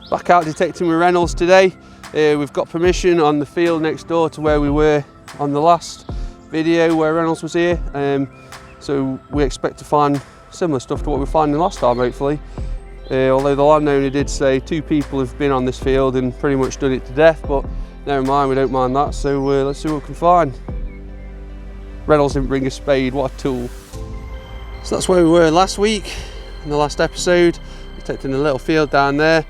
Back out detecting with Reynolds today. We've got permission on the field next door to where we were on the last video where Reynolds was here. So we expect to find similar stuff to what we were finding last time, hopefully. Although the landowner did say 2 people have been on this field and pretty much done it to death, but never mind, we don't mind that. So let's see what we can find. Reynolds didn't bring a spade, what a tool. So that's where we were last week in the last episode, detecting a little field down there.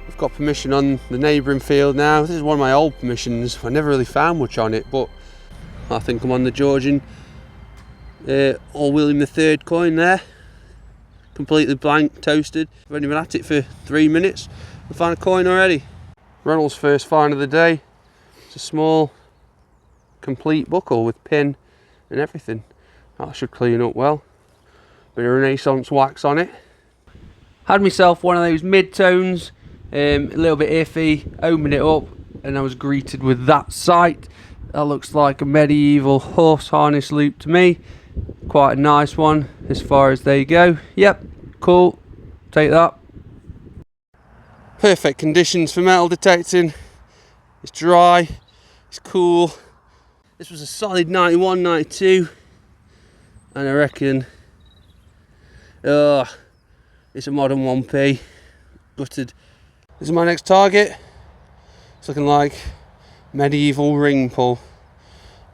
We've got permission on the neighbouring field now. This is one of my old permissions. I never really found much on it, but I think I'm on the Georgian or William III coin there. Completely blank, toasted. I've only been at it for 3 minutes. I found a coin already. Reynolds' first find of the day. It's a small, complete buckle with pin and everything. That should clean up well. Bit of Renaissance wax on it. Had myself one of those mid-tones. A little bit iffy, opened it up and I was greeted with that sight. That looks like a medieval horse harness loop to me. Quite a nice one as far as they go. Yep, cool, take that. Perfect conditions for metal detecting. It's dry, it's cool. This was a solid 91, 92 and I reckon it's a modern 1p, gutted. This is my next target. It's looking like medieval ring pull.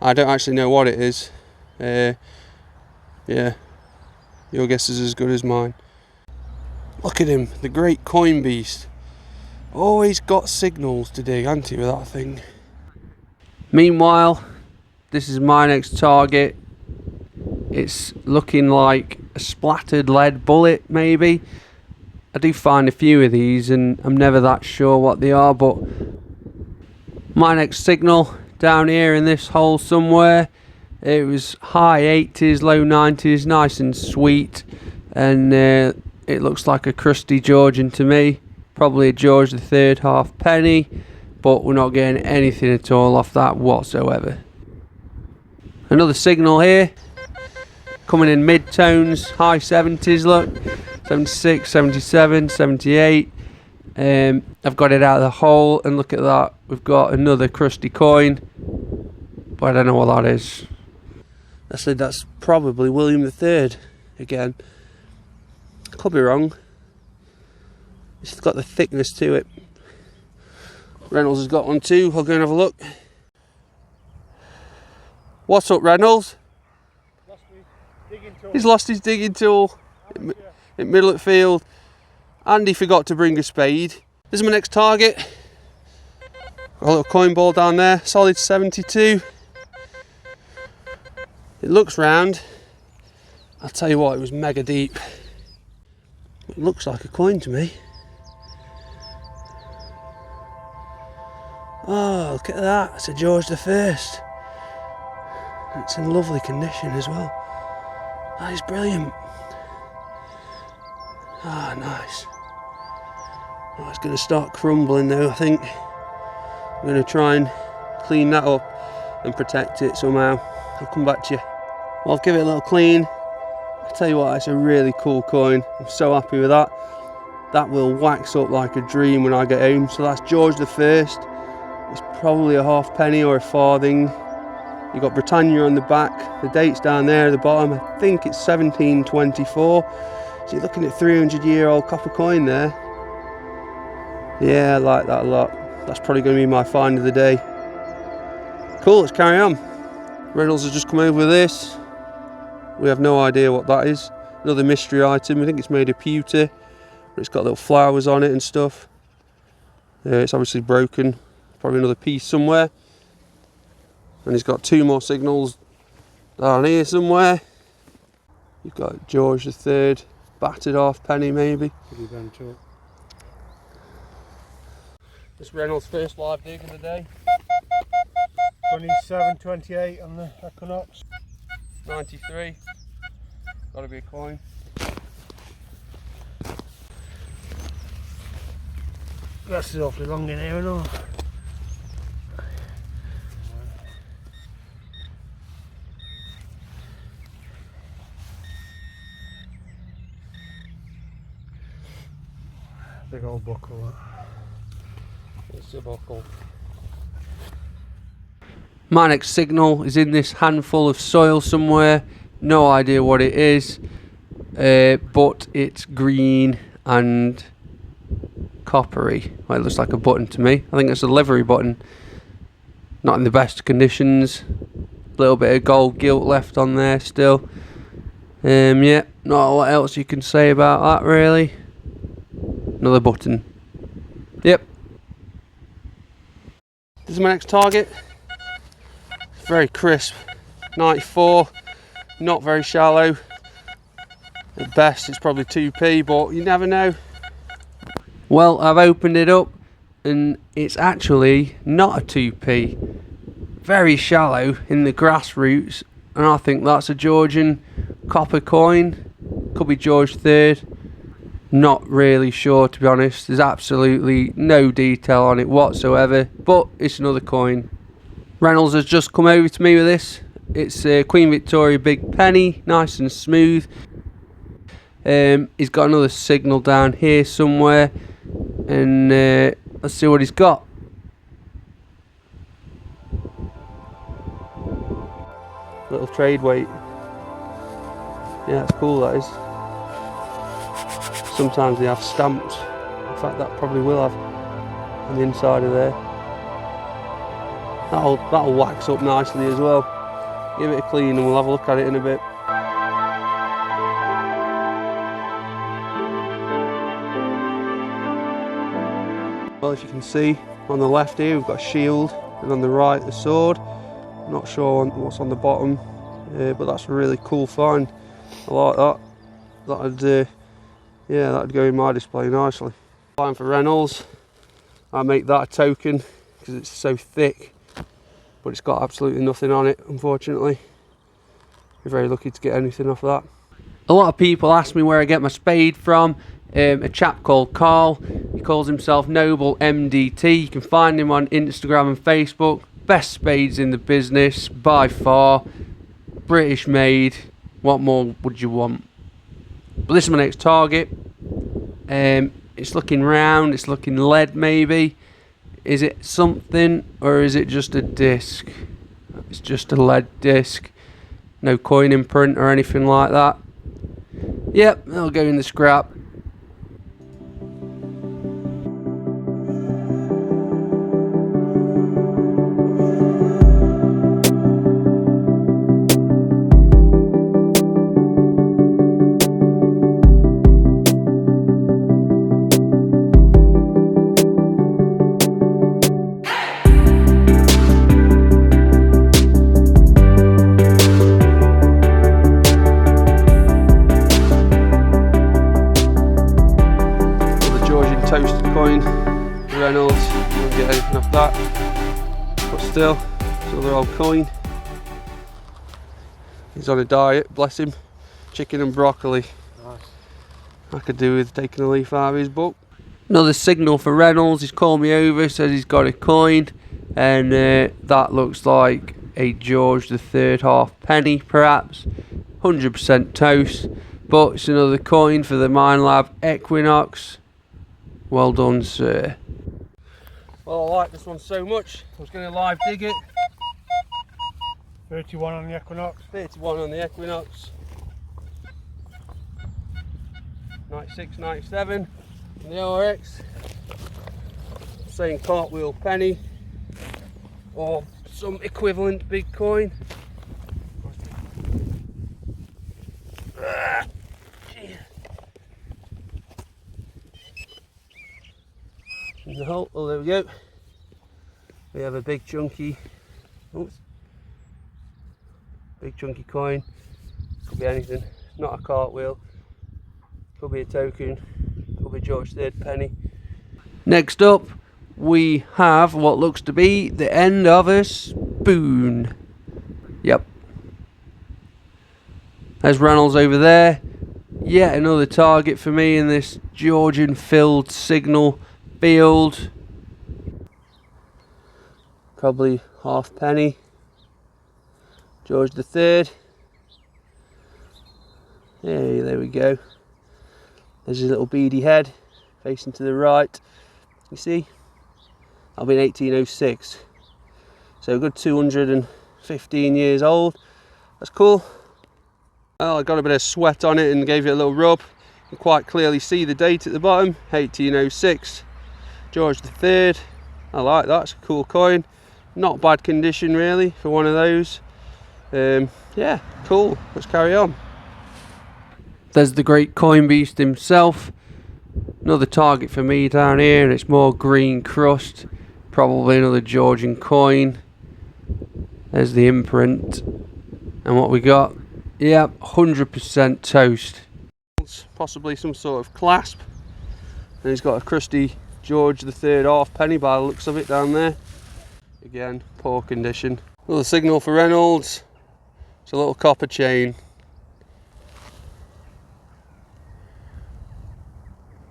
I don't actually know what it is. Yeah, your guess is as good as mine. Look at him, the great coin beast. Always got signals to dig, hasn't he, with that thing? Meanwhile, this is my next target. It's looking like a splattered lead bullet, maybe. I do find a few of these and I'm never that sure what they are, but my next signal down here in this hole somewhere, it was high 80s, low 90s, nice and sweet, and it looks like a crusty Georgian to me, probably a George III halfpenny, but we're not getting anything at all off that whatsoever. Another signal here, coming in mid-tones, high 70s, look. 76, 77, 78. I've got it out of the hole and look at that. We've got another crusty coin, but I don't know what that is. I said that's probably William III again. Could be wrong. It's got the thickness to it. Reynolds has got one too. I'll go and have a look. What's up, Reynolds? He's lost his digging tool. In middle of field. Andy forgot to bring a spade. This is my next target. Got a little coin ball down there, solid 72. It looks round. I'll tell you what, it was mega deep. It looks like a coin to me. Oh, look at that, it's a George I. It's in lovely condition as well. That is brilliant. Ah, nice. Oh, it's going to start crumbling though, I think. I'm going to try and clean that up and protect it somehow. I'll come back to you. Well, I'll give it a little clean. I'll tell you what, it's a really cool coin. I'm so happy with that. That will wax up like a dream when I get home. So that's George I. It's probably a halfpenny or a farthing. You've got Britannia on the back. The date's down there at the bottom. I think it's 1724. So you're looking at 300-year-old copper coin there. Yeah, I like that a lot. That's probably going to be my find of the day. Cool, let's carry on. Reynolds has just come over with this. We have no idea what that is. Another mystery item. I think it's made of pewter. But it's got little flowers on it and stuff. It's obviously broken. Probably another piece somewhere. And he's got 2 more signals down here somewhere. You've got George III. Battered halfpenny maybe. This Reynolds' first live dig of the day. 27.28 on the Equinox. 93. Gotta be a coin. Grass is awfully long in here and all. Big old buckle. It's a buckle. My next signal is in this handful of soil somewhere. No idea what it is, but it's green and coppery. Well, it looks like a button to me. I think it's a livery button. Not in the best conditions. Little bit of gold gilt left on there still. Yeah, not a lot else you can say about that really. Another button. Yep. This is my next target. Very crisp. 94. Not very shallow. At best it's probably 2p, but you never know. Well, I've opened it up and it's actually not a 2p. Very shallow in the grassroots, and I think that's a Georgian copper coin. Could be George III. Not really sure, to be honest. There's absolutely no detail on it whatsoever, but it's another coin. Reynolds has just come over to me with this. It's a Queen Victoria big penny, nice and smooth. He's got another signal down here somewhere, and let's see what he's got. Little trade weight. Yeah, it's cool, that is. Sometimes they have stamps. In fact, that probably will have on the inside of there. That'll wax up nicely as well. Give it a clean and we'll have a look at it in a bit. Well, as you can see on the left here we've got a shield, and on the right the sword. Not sure what's on the bottom, but that's a really cool find. I like that. That'd go in my display nicely. Fine for Reynolds. I make that a token because it's so thick, but it's got absolutely nothing on it, unfortunately. You're very lucky to get anything off that. A lot of people ask me where I get my spade from. A chap called Carl. He calls himself Noble MDT. You can find him on Instagram and Facebook. Best spades in the business by far. British made. What more would you want? But this is my next target. It's looking round, it's looking lead maybe. Is it something, or is it just a disc? It's just a lead disc. No coin imprint or anything like that. Yep, that'll go in the scrap. Toasted coin, Reynolds, you won't get anything off that, but still, it's another old coin. He's on a diet, bless him. Chicken and broccoli. Nice. I could do with taking a leaf out of his book. Another signal for Reynolds. He's called me over, says he's got a coin, and that looks like a George III halfpenny perhaps. 100% toast, but it's another coin for the Minelab Equinox. Well done, sir. Well, I like this one so much, I was going to live dig it. 31 on the Equinox. 31 on the Equinox. 96, 97 on the ORX. Same cartwheel penny, or some equivalent big coin. No, oh, there we go. We have a big chunky, big chunky coin. Could be anything. Not a cartwheel. Could be a token. Could be George III penny. Next up, we have what looks to be the end of a spoon. Yep. There's Reynolds over there. Yet another target for me in this Georgian filled signal field. Probably halfpenny. George III. Hey, there we go. There's his little beady head facing to the right. You see? That'll be in 1806. So a good 215 years old. That's cool. Well, I got a bit of sweat on it and gave it a little rub. You can quite clearly see the date at the bottom, 1806. George III. I like that, it's a cool coin. Not bad condition really for one of those. Yeah, cool, let's carry on. There's the great coin beast himself. Another target for me down here, and it's more green crust. Probably another Georgian coin. There's the imprint. And what we got? Yep, 100% toast. Possibly some sort of clasp. And he's got a crusty George III halfpenny by the looks of it down there. Again, poor condition. Another signal for Reynolds. It's a little copper chain.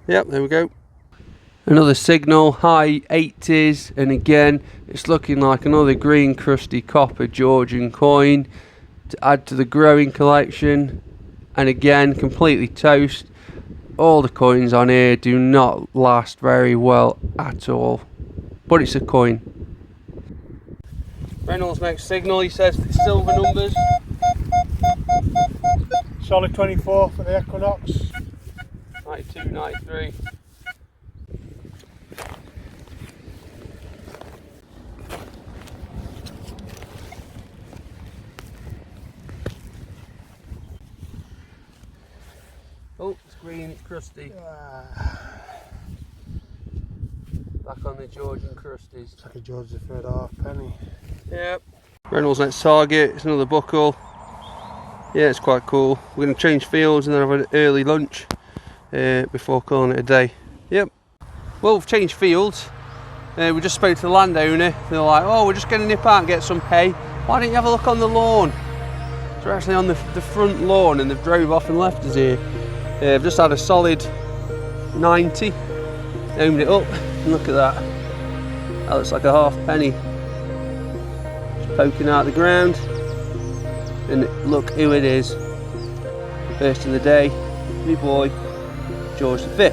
Yep, there we go. Another signal, high 80s, and again, it's looking like another green crusty copper Georgian coin to add to the growing collection. And again, completely toast. All the coins on here do not last very well at all, but it's a coin. Reynolds makes signal, he says it's silver numbers. Solid 24 for the Equinox. 92, 93. Oh, it's green, it's crusty. Back on the Georgian crusties. It's like a George III halfpenny. Yep. Reynolds next target, it's another buckle. Yeah, it's quite cool. We're going to change fields and then have an early lunch before calling it a day. Yep. Well, we've changed fields. We just spoke to the landowner. They're like, oh, we're just going to nip out and get some hay. Why don't you have a look on the lawn? So we're actually on the front lawn and they've drove off and left us here. I've just had a solid 90. Opened it up and look at that. That looks like a halfpenny. Just poking out the ground. And look who it is. First of the day, my boy, George V.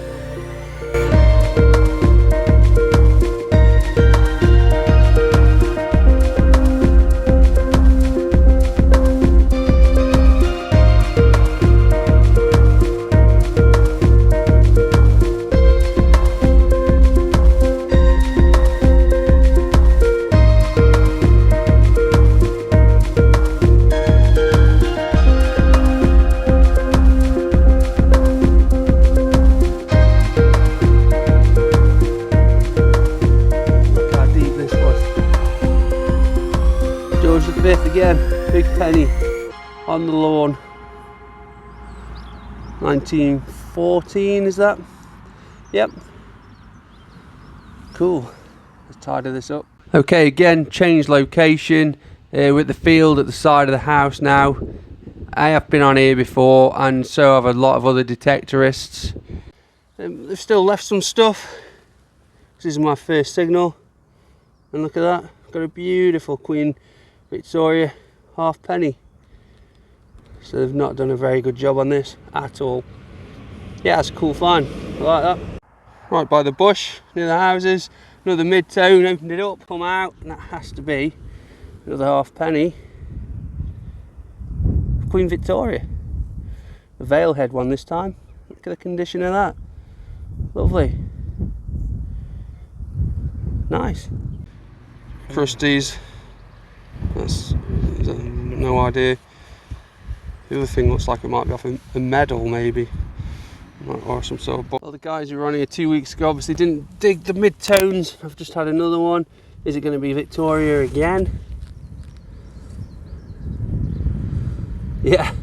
Again, big penny on the lawn. 1914 is that? Yep. Cool. Let's tidy this up. Okay, again, change location. We're at the field at the side of the house now. I have been on here before, and so have a lot of other detectorists. They've still left some stuff. This is my first signal, and look at that. I've got a beautiful Queen Victoria halfpenny. So they've not done a very good job on this at all. Yeah, that's a cool find. I like that. Right by the bush near the houses, another mid-tone, opened it up, come out, and that has to be another halfpenny. Queen Victoria. The veil head one this time. Look at the condition of that. Lovely. Nice. Crusties. That's no idea. The other thing looks like it might be off a medal maybe, or some sort of. Well, the guys who were on here 2 weeks ago obviously didn't dig the mid-tones. I've just had another one. Is it going to be Victoria again? Yeah,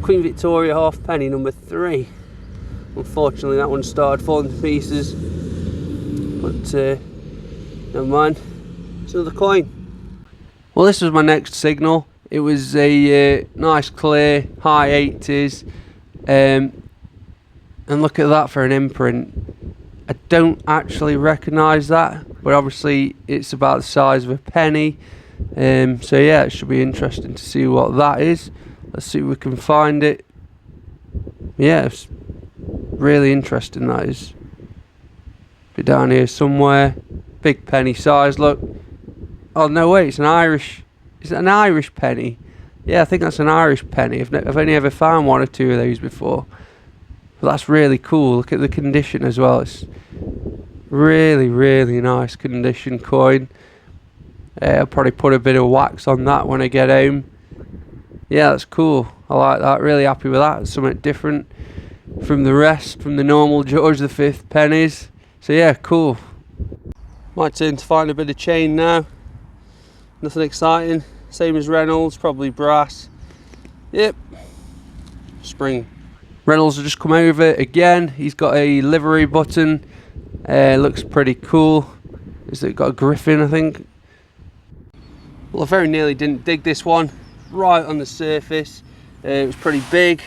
Queen Victoria halfpenny number 3. Unfortunately that one started falling to pieces, but never mind, it's another coin. Well, this was my next signal. It was a nice clear high 80s, and look at that for an imprint. I don't actually recognise that, but obviously it's about the size of a penny. So yeah, it should be interesting to see what that is. Let's see if we can find it. Yeah, it's really interesting, that is. Be down here somewhere. big penny size, look. Oh no, wait, it's an Irish. Is it an Irish penny? Yeah, I think that's an Irish penny. I've only ever found one or two of those before. But that's really cool. Look at the condition as well. It's really, really nice condition coin. I'll probably put a bit of wax on that when I get home. Yeah, that's cool. I like that. Really happy with that. It's something different from the rest, from the normal George V pennies. So yeah, cool. My turn to find a bit of chain now. Nothing exciting. Same as Reynolds, probably brass. Yep. Spring. Reynolds has just come over again. He's got a livery button. Looks pretty cool. It's got a griffin, I think. Well, I very nearly didn't dig this one. Right on the surface. It was pretty big.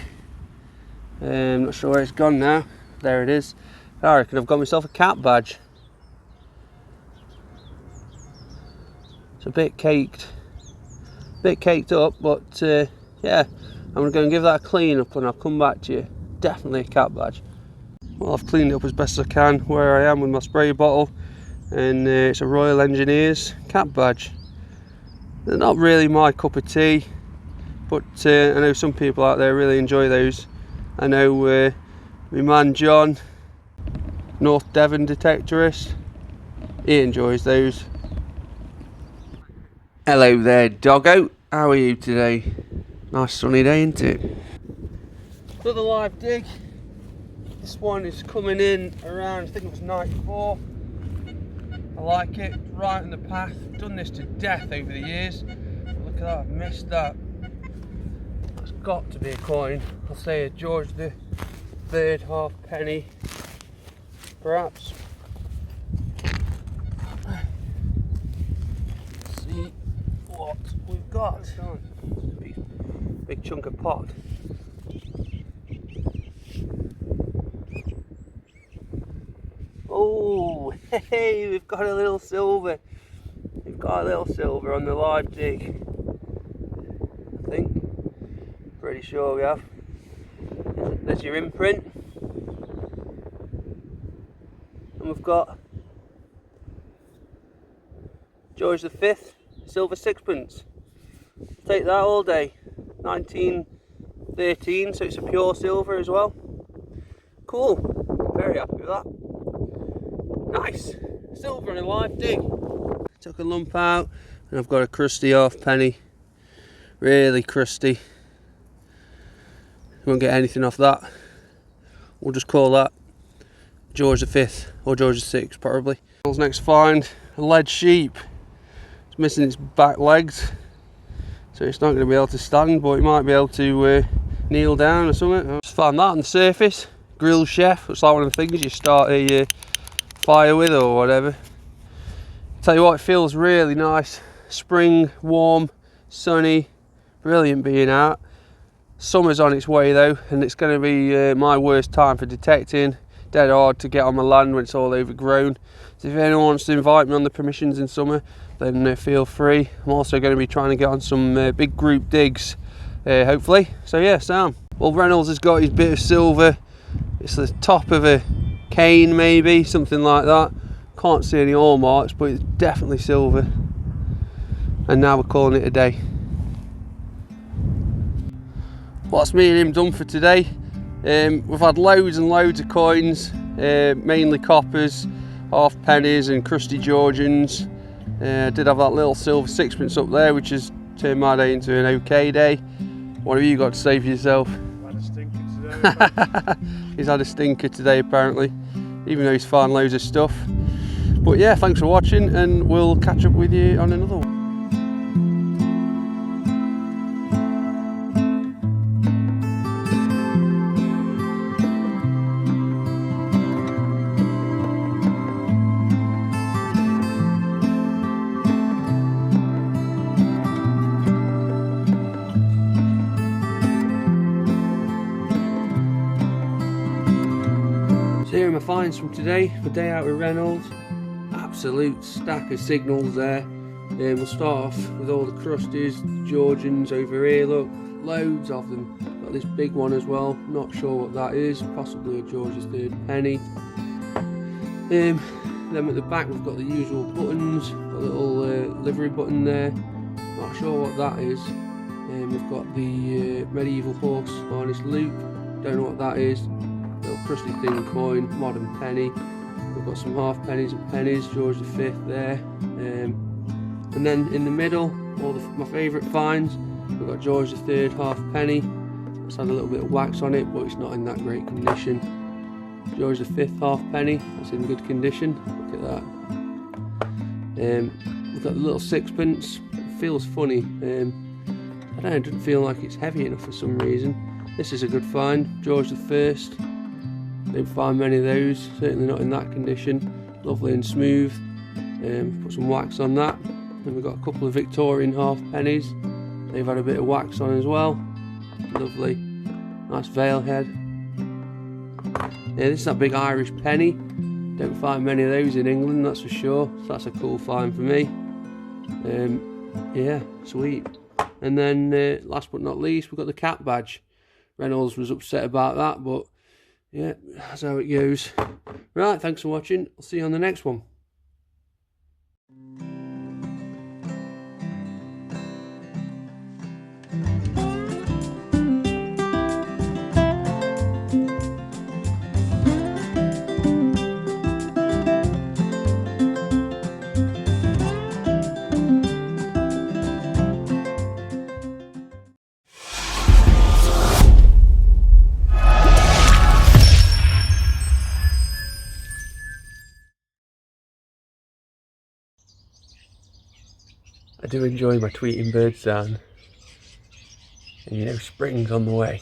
Not sure where it's gone now. There it is. I reckon I've got myself a cat badge. It's a bit caked up, but yeah, I'm going to go and give that a clean up and I'll come back to you. Definitely a cat badge. Well, I've cleaned it up as best as I can where I am with my spray bottle, and it's a Royal Engineers cat badge. They're not really my cup of tea, but I know some people out there really enjoy those. I know my man John, North Devon detectorist, he enjoys those. Hello there, doggo. How are you today? Nice sunny day, isn't it? Another live dig. This one is coming in around, I think it was night 4. I like it, right on the path. Done this to death over the years. But look at that, I've missed that. That's got to be a coin. I'll say a George III halfpenny, perhaps. Let's see what we've got. Big chunk of pot. Oh, hey, we've got a little silver. We've got a little silver on the live dig. I think. Pretty sure we have. There's your imprint. And we've got George V, silver sixpence. Take that all day. 1913, so it's a pure silver as well. Cool. Very happy with that. Nice. Silver in a live dig. Took a lump out and I've got a crusty halfpenny. Really crusty. Won't get anything off that. We'll just call that George V or George VI probably. Next find, a lead sheep. It's missing its back legs, so it's not going to be able to stand, but it might be able to kneel down or something. Just found that on the surface. Grill chef. It's like one of the things you start a fire with or whatever. Tell you what, it feels really nice. Spring, warm, sunny, brilliant being out. Summer's on its way though, and it's going to be my worst time for detecting. Dead hard to get on my land when it's all overgrown. So if anyone wants to invite me on the permissions in summer, then feel free. I'm also going to be trying to get on some big group digs, hopefully. So yeah, Sam. Well, Reynolds has got his bit of silver. It's the top of a cane maybe, something like that. Can't see any ore marks, but it's definitely silver. And now we're calling it a day. Well, that's me and him done for today. We've had loads and loads of coins, mainly coppers, half pennies and crusty Georgians. I did have that little silver sixpence up there, which has turned my day into an okay day. What have you got to say for yourself? I've had a stinker today. He's had a stinker today apparently, even though he's found loads of stuff. But yeah, thanks for watching, and we'll catch up with you on another one. So here are my finds from today, my day out with Reynolds. Absolute stack of signals there. We'll start off with all the crusties, Georgians over here, look, loads of them. Got this big one as well, not sure what that is, possibly a George's III penny. Then at the back we've got the usual buttons, got a little livery button there, not sure what that is. We've got the medieval horse harness loop, don't know what that is. Little crusty thin coin, modern penny. We've got some half pennies and pennies, George V there. And then in the middle, my favourite finds, we've got George III half penny. It's had a little bit of wax on it, but it's not in that great condition. George V half penny, that's in good condition, look at that. We've got the little sixpence, it feels funny. I don't know, it doesn't feel like it's heavy enough for some reason. This is a good find, George I. Don't find many of those, certainly not in that condition. Lovely and smooth. Put some wax on that. Then we've got a couple of Victorian half pennies. They've had a bit of wax on as well. Lovely. Nice veil head. Yeah, this is that big Irish penny. Don't find many of those in England, that's for sure. So that's a cool find for me. Yeah, sweet. And then last but not least, we've got the cat badge. Reynolds was upset about that, but yeah, that's how it goes. Right, thanks for watching. I'll see you on the next one. I do enjoy my tweeting bird sound, and you know spring's on the way.